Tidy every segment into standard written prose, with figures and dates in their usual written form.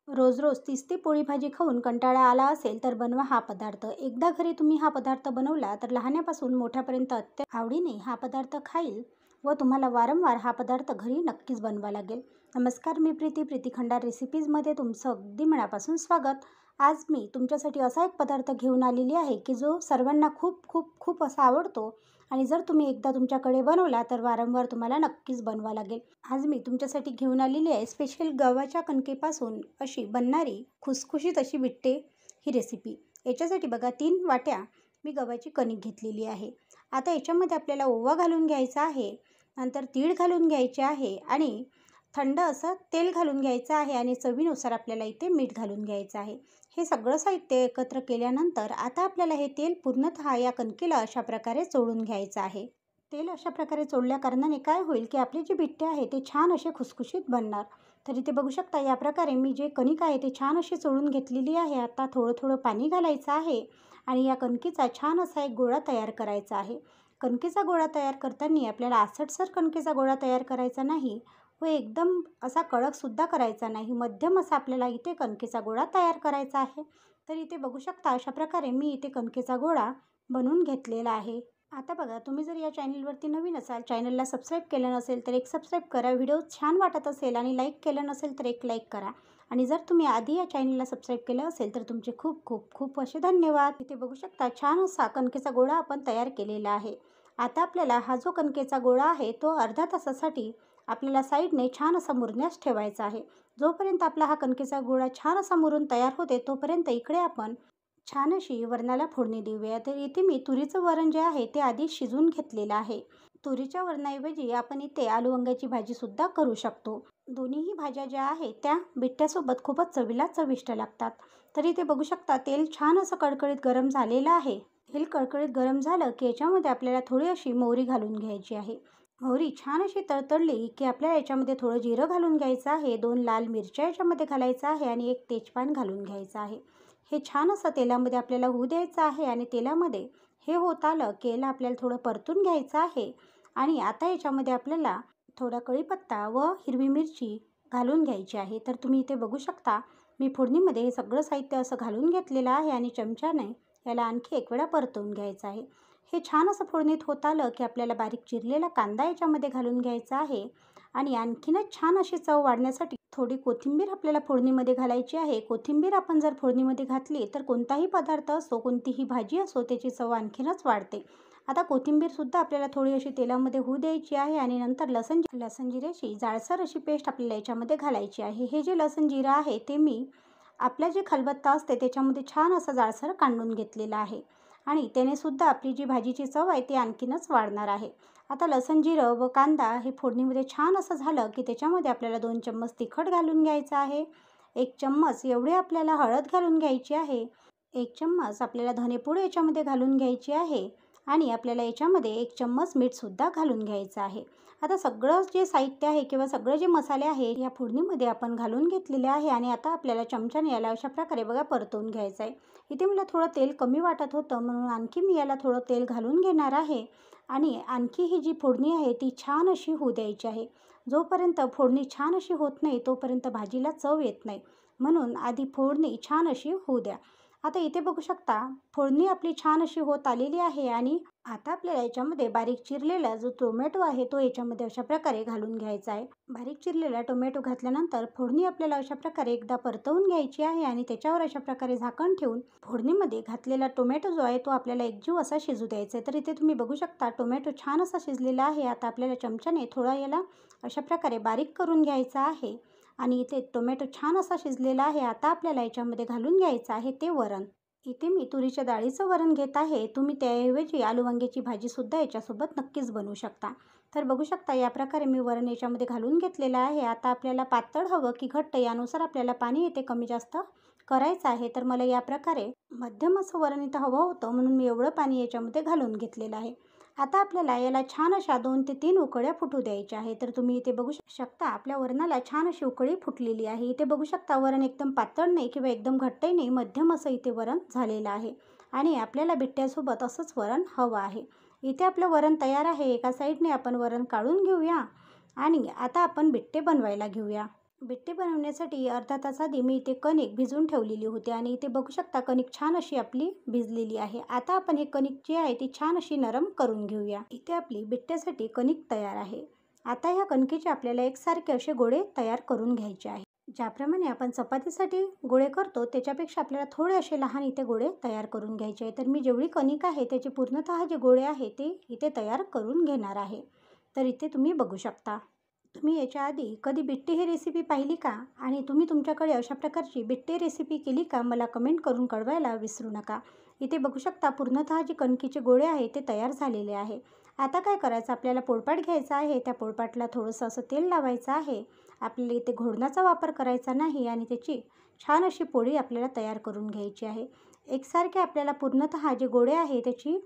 रोज रोज तीच ती पोळी भाजी खाऊन कंटाळा आला असेल तर बनवा हा पदार्थ. एकदा घरी तुम्ही हा पदार्थ बनवला तर लहानापासून मोठ्यापर्यंत अत्यंत आवडीने हा पदार्थ खाईल व तुम्हाला वारंवार हा पदार्थ घरी नक्कीच बनवा लागेल. नमस्कार, मी प्रीती खंडार रेसिपीजमध्ये तुमचं अगदी मनापासून स्वागत. आज मी तुमच्यासाठी असा एक पदार्थ घेऊन आलेली आहे की जो सर्वांना खूप खूप खूप असा आवडतो आणि जर तुम्ही एकदा तुमच्याकडे बनवला तर वारंवार तुम्हाला नक्कीच बनवा लागेल. आज मी तुमच्यासाठी घेऊन आलेली आहे स्पेशल गव्हाच्या कणकेपासून अशी बनणारी खुसखुशीत अशी बिट्टे ही रेसिपी. याच्यासाठी बघा 3 वाट्या मी गव्हाची कणिक घेतलेली आहे. आता याच्यामध्ये आपल्याला ओवा घालून घ्यायचा आहे, नंतर तीळ घालून घ्यायचे आहे आणि थंड असं तेल घालून घ्यायचं आहे आणि चवीनुसार आपल्याला इथे मीठ घालून घ्यायचं आहे. हे सगळं साहित्य एकत्र केल्यानंतर आता आपल्याला हे तेल पूर्णतः या कणकेला अशा प्रकारे चोळून घ्यायचं आहे. तेल अशा प्रकारे चोळल्या कारणाने काय होईल की आपले जे बिट्टे आहे ते छान असे खुसखुशीत बनणार. तर इथे बघू शकता या प्रकारे मी जे कणिक आहे ते छान अशी चोळून घेतलेली आहे. आता थोडं थोडं पाणी घालायचं आहे आणि या कणकेचा छान असा एक गोळा तयार करायचा आहे. कणकेचा गोळा तयार करताना आपल्याला आसटसर कणकेचा गोळा तयार करायचा नाही व एकदम असा कडकसुद्धा करायचा नाही. मध्यम असा आपल्याला इथे कणकेचा गोळा तयार करायचा आहे. तर इथे बघू शकता अशा प्रकारे मी इथे कणकेचा गोळा बनवून घेतलेला आहे. आता बघा, तुम्ही जर या चॅनलवरती नवीन असाल, चॅनलला सबस्क्राईब केलं नसेल तर एक सबस्क्राईब करा. व्हिडिओ छान वाटत असेल आणि लाईक केलं नसेल तर एक लाईक करा. आणि जर तुम्ही आधी या चॅनलला सबस्क्राईब केलं असेल तर तुमचे खूप खूप खूप असे धन्यवाद. इथे बघू शकता छान असा कणकेचा गोळा आपण तयार केलेला आहे. आता आपल्याला हा जो कणकेचा गोळा आहे तो अर्ध्या तासासाठी आपल्याला साईडने छान असा मुरण्यास ठेवायचा आहे. जोपर्यंत आपला हा कणकेचा गोळा छान असा मुरून तयार होते तोपर्यंत इकडे आपण छान अशी वरणाला फोडणी देऊया. तर इथे मी तुरीचं वरण जे आहे ते आधी शिजवून घेतलेलं आहे. तुरीच्या वरणाऐवजी आपण इथे आलू वांग्याची भाजीसुद्धा करू शकतो. दोन्हीही भाज्या ज्या आहेत त्या बिट्ट्यासोबत खूपच चवीला चविष्ट लागतात. तर इथे बघू शकता तेल छान असं कडकडीत गरम झालेलं आहे. तेल कडकडीत गरम झालं की याच्यामध्ये आपल्याला थोडी अशी मोहरी घालून घ्यायची आहे. मोहरी छान अशी तळतळली की आपल्याला याच्यामध्ये थोडं जिरं घालून घ्यायचं आहे, 2 लाल मिरच्या याच्यामध्ये घालायचं आहे आणि 1 तेजपान घालून घ्यायचं आहे. हे छान असं तेलामध्ये आपल्याला होऊ द्यायचं आहे आणि तेलामध्ये हे होत आलं की याला आपल्याला थोडं परतून घ्यायचं आहे. आणि आता याच्यामध्ये आपल्याला थोडा कढीपत्ता व हिरवी मिरची घालून घ्यायची आहे. तर तुम्ही इथे बघू शकता मी फोडणीमध्ये हे सगळं साहित्य असं घालून घेतलेलं आहे आणि चमच्याने याला आणखी एक वेळा परतवून घ्यायचं आहे. हे छान असं फोडणीत होत आलं की आपल्याला बारीक चिरलेला कांदा याच्यामध्ये घालून घ्यायचा आहे आणि आणखीनच छान अशी चव वाढण्यासाठी थोडी कोथिंबीर आपल्याला फोडणीमध्ये घालायची आहे. कोथिंबीर आपण जर फोडणीमध्ये घातली तर कोणताही पदार्थ असो, कोणतीही भाजी असो त्याची चव आणखीनच वाढते. आता कोथिंबीरसुद्धा आपल्याला थोडी अशी तेलामध्ये होऊ द्यायची आहे आणि नंतर लसण जिऱ्याची जाडसर अशी पेस्ट आपल्याला याच्यामध्ये घालायची आहे. हे जे लसण जिरं आहे ते मी आपल्या जे खलबत्ता असते त्याच्यामध्ये छान असं जाडसर कांडून घेतलेलं आहे आणि त्याने सुद्धा आपली जी भाजीची चव आहे ती आणखीनच वाढणार आहे. आता लसण जिरं व कांदा हे फोडणीमध्ये छान असं झालं की त्याच्यामध्ये आपल्याला 2 चम्मच तिखट घालून घ्यायचं आहे. 1 चम्मच एवढी आपल्याला हळद घालून घ्यायची आहे. 1 चम्मच आपल्याला धनेपूड याच्यामध्ये घालून घ्यायची आहे आणि आपल्याला याच्यामध्ये 1 चम्मच मीठसुद्धा घालून घ्यायचं आहे. आता सगळं जे साहित्य आहे किंवा सगळे जे मसाले आहे या फोडणीमध्ये आपण घालून घेतलेले आहे आणि आता आपल्याला चमच्याने याला अशा प्रकारे बघा परतवून घ्यायचं आहे. इथे मला थोडं तेल कमी वाटत होतं म्हणून आणखी मी याला थोडं तेल घालून घेणार आहे आणि आणखी ही जी फोडणी आहे ती छान अशी होऊ द्यायची आहे. जोपर्यंत फोडणी छान अशी होत नाही तोपर्यंत भाजीला चव येत नाही. म्हणून आधी फोडणी छान अशी होऊ द्या. आता इथे बघू शकता फोडणी आपली छान अशी होत आलेली आहे आणि आता आपल्याला याच्यामध्ये बारीक चिरलेला जो टोमॅटो आहे तो याच्यामध्ये अशा प्रकारे घालून घ्यायचा आहे. बारीक चिरलेला टोमॅटो घातल्यानंतर फोडणी आपल्याला अशा प्रकारे एकदा परतवून घ्यायची आहे आणि त्याच्यावर अशा प्रकारे झाकण ठेवून फोडणीमध्ये घातलेला टोमॅटो जो आहे तो आपल्याला एकजीव असा शिजू द्यायचा आहे. तर इथे तुम्ही बघू शकता टोमॅटो छान असा शिजलेला आहे. आता आपल्याला चमच्याने थोडा याला अशा प्रकारे बारीक करून घ्यायचा आहे आणि इथे टोमॅटो छान असा शिजलेला आहे. आता आपल्याला याच्यामध्ये घालून घ्यायचं आहे ते वरण. इथे मी तुरीच्या डाळीचं वरण घेत आहे. तुम्ही त्याऐवजी आलू वांग्याची भाजीसुद्धा याच्यासोबत नक्कीच बनवू शकता. तर बघू शकता या प्रकारे मी वरण याच्यामध्ये घालून घेतलेलं आहे. आता आपल्याला पातळ हवं की घट्ट यानुसार आपल्याला पाणी येते कमी जास्त करायचं आहे. तर मला या प्रकारे मध्यम असं वरण इथं हवं होतं म्हणून मी एवढं पाणी याच्यामध्ये घालून घेतलेलं आहे. आता आपल्याला याला छान अशा 2 ते 3 उकळ्या फुटू द्यायच्या आहे. तर तुम्ही इथे बघू शकता आपल्या वरणाला छान अशी उकळी फुटलेली आहे. इथे बघू शकता वरण एकदम पातळ नाही किंवा एकदम घट्टही नाही, मध्यम असं इथे वरण झालेलं आहे आणि आपल्याला बिट्ट्यासोबत असंच वरण हवं आहे. इथे आपलं वरण तयार आहे. एका साईडने आपण वरण काढून घेऊया आणि आता आपण बिट्टे बनवायला घेऊया. बिट्टे बनवण्यासाठी अर्धा तास आधी मी इथे कणिक भिजवून ठेवलेली होती आणि इथे बघू शकता कणिक छान अशी आपली भिजलेली आहे। आता आपण हे कणिक जी आहे ती छान अशी नरम करून घेऊया। इथे आपली बिट्ट्यासाठी कणिक तयार आहे। आता ह्या कणकेचे आपल्याला एकसारखे असे गोळे तयार करून घ्यायचे आहे। ज्याप्रमाणे आपण चपातीसाठी गोळे करतो त्याच्यापेक्षा आपल्याला थोडे असे लहान इथे गोळे तयार करून घ्यायचे आहे। तर मी जेवढी कणिक आहे त्याचे पूर्णतः जे गोळे आहे ते इथे तयार करून घेणार आहे। तर इथे तुम्ही बघू शकता। तुम्ही याच्या आधी कधी बिट्टे ही रेसिपी पाहिली का? आणि तुम्ही तुमच्याकडे अशा प्रकारची बिट्टे रेसिपी केली का? मला कमेंट करून कळवायला विसरू नका। इथे बघू शकता पूर्णतः जे कणकीचे गोळे आहे ते तयार झालेले आहे। आता काय करायचं, आपल्याला पोळपाट घ्यायचा आहे। त्या पोळपाटला थोडंसं असं तेल लावायचं आहे। आपल्याला इथे घोडण्याचा वापर करायचा नाही आणि त्याची छान अशी पोळी आपल्याला तयार करून घ्यायची आहे। एकसारखे आपल्याला पूर्णतः जे गोळे आहे त्याची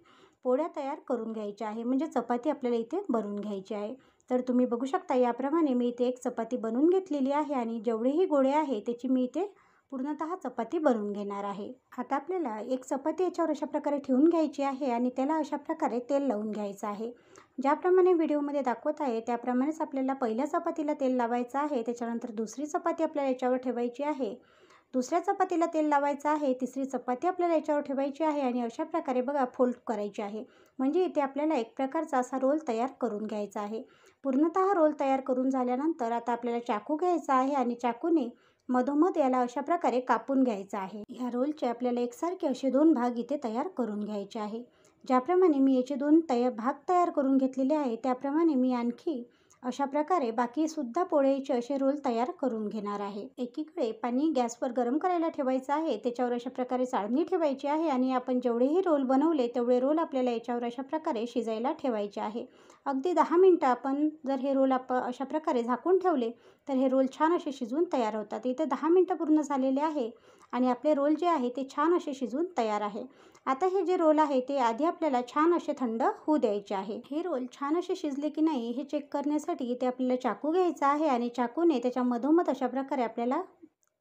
पोळ्या तयार करून घ्यायच्या आहे, म्हणजे चपाती आपल्याला इथे बनवून घ्यायची आहे। तर तुम्ही बघू शकता याप्रमाणे मी इथे एक चपाती बनवून घेतलेली आहे आणि जेवढेही गोळे आहे त्याची मी इथे पूर्णतः चपाती बनवून घेणार आहे। आता आपल्याला एक चपाती याच्यावर अशा प्रकारे ठेवून घ्यायची आहे आणि त्याला अशा प्रकारे तेल लावून घ्यायचं आहे। ज्याप्रमाणे व्हिडिओमध्ये दाखवत आहे त्याप्रमाणेच आपल्याला पहिल्या चपातीला तेल लावायचं आहे, त्याच्यानंतर दुसरी चपाती आपल्याला याच्यावर ठेवायची आहे, दुसऱ्या चपातीला तेल लावायचं आहे, तिसरी चपाती आपल्याला याच्यावर ठेवायची आहे आणि अशा प्रकारे बघा फोल्ड करायची आहे। म्हणजे इथे आपल्याला एक प्रकारचा असा रोल तयार करून घ्यायचा आहे। पूर्णतः रोल तयार करून झाल्यानंतर आता आपल्याला चाकू घ्यायचा आहे आणि चाकूने मधोमध याला अशा प्रकारे कापून घ्यायचं आहे। ह्या रोलचे आपल्याला एकसारखे असे दोन भाग इथे तयार करून घ्यायचे आहे। ज्याप्रमाणे मी याचे दोन भाग तयार करून घेतलेले आहे त्याप्रमाणे मी आणखी अशा प्रकारे बाकीसुद्धा पोळ्याचे असे रोल तयार करून घेणार आहे। एकीकडे पाणी गॅसवर गरम करायला ठेवायचं आहे, त्याच्यावर अशा प्रकारे चाळणी ठेवायची आहे आणि आपण जेवढेही रोल बनवले तेवढे रोल आपल्याला याच्यावर अशा प्रकारे शिजायला ठेवायचे आहे। अगदी 10 मिनटं आपण जर हे रोल अशा प्रकारे झाकून ठेवले तर हे रोल छान असे शिजून तयार होतात। इथे 10 मिनटं पूर्ण झालेले आहे आणि आपले रोल जे आहे ते छान असे शिजून तयार आहे। आता हे जे रोल आहे ते आधी आपल्याला छान असे थंड होऊ द्यायचे आहे। हे रोल छान असे शिजले की नाही हे चेक करण्यासाठी इथे आपल्याला चाकू घ्यायचा आहे आणि चाकूने त्याच्या मधोमध अशा प्रकारे आपल्याला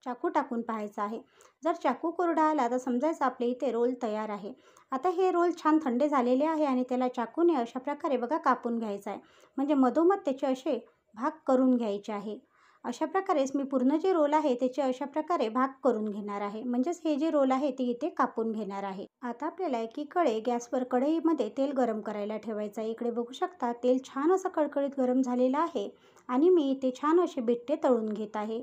चाकू टाकून पाहायचा आहे। जर चाकू कोरडा आला तर समजायचं आपले इथे रोल तयार आहे। आता हे रोल छान थंड झालेले आहे आणि त्याला चाकूने अशा प्रकारे बघा कापून घ्यायचा आहे, म्हणजे मधोमध त्याचे असे भाग करून घ्यायचे आहे। अशा प्रकारेच मी पूर्ण जे रोल आहे त्याचे अशा प्रकारे भाग करून घेणार आहे, म्हणजेच हे जे रोल आहे ते इथे कापून घेणार आहे। आता आपल्याला एकीकडे गॅसवर कढईमध्ये तेल गरम करायला ठेवायचं आहे। इकडे बघू शकता तेल छान असं कडकडीत गरम झालेलं आहे आणि मी इथे छान असे बिट्टे तळून घेत आहे।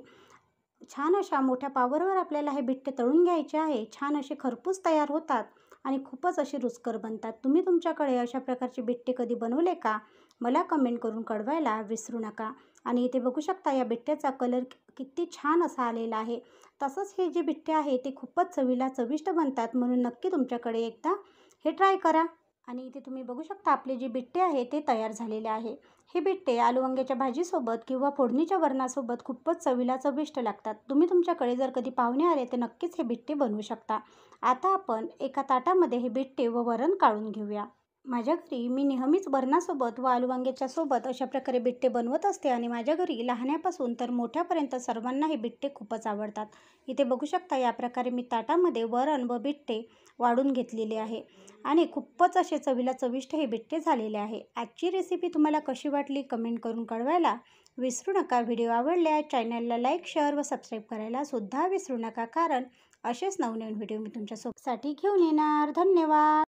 छान अशा मोठ्या पावरवर आपल्याला हे बिट्टे तळून घ्यायचे आहे। छान असे खरपूस तयार होतात आणि खूपच असे रुचकर बनतात। तुम्ही तुमच्याकडे अशा प्रकारचे बिट्टे कधी बनवले का? मला कमेंट करून कळवायला विसरू नका। आणि इथे बघू शकता या बिट्ट्याचा कलर किती छान असा आलेला आहे। तसंच हे जे बिट्टे आहे ते खूपच चवीला चविष्ट बनतात, म्हणून नक्की तुमच्याकडे एकदा हे ट्राय करा। आणि इथे तुम्ही बघू शकता आपले जे बिट्टे आहे ते तयार झालेले आहे। हे बिट्टे आलू वांग्याच्या भाजीसोबत किंवा फोडणीच्या वरणासोबत खूपच चवीला चविष्ट लागतात। तुम्ही तुमच्याकडे जर कधी पाहुणे आले तर नक्कीच हे बिट्टे बनवू शकता। आता आपण एका ताटामध्ये हे बिट्टे व वरण काढून घेऊया। माझ्या घरी मी नेहमीच वरणासोबत व आलू वांग्याच्या सोबत अशा प्रकारे बिट्टे बनवत असते आणि माझ्या घरी लहान्यापासून तर मोठ्यापर्यंत सर्वांना हे बिट्टे खूपच आवडतात। इथे बघू शकता या प्रकारे मी ताटामध्ये वरण व बिट्टे वाढून घेतलेले आहे आणि खूपच असे चवीला चविष्ट हे बिट्टे झालेले आहे। आजची रेसिपी तुम्हाला कशी वाटली कमेंट करून कळवायला विसरू नका। व्हिडिओ आवडल्यास चॅनलला लाईक, शेअर व सबस्क्राईब करायला सुद्धा विसरू नका, कारण असेच नवनवीन व्हिडिओ मी तुमच्यासाठी घेऊन येणार। धन्यवाद।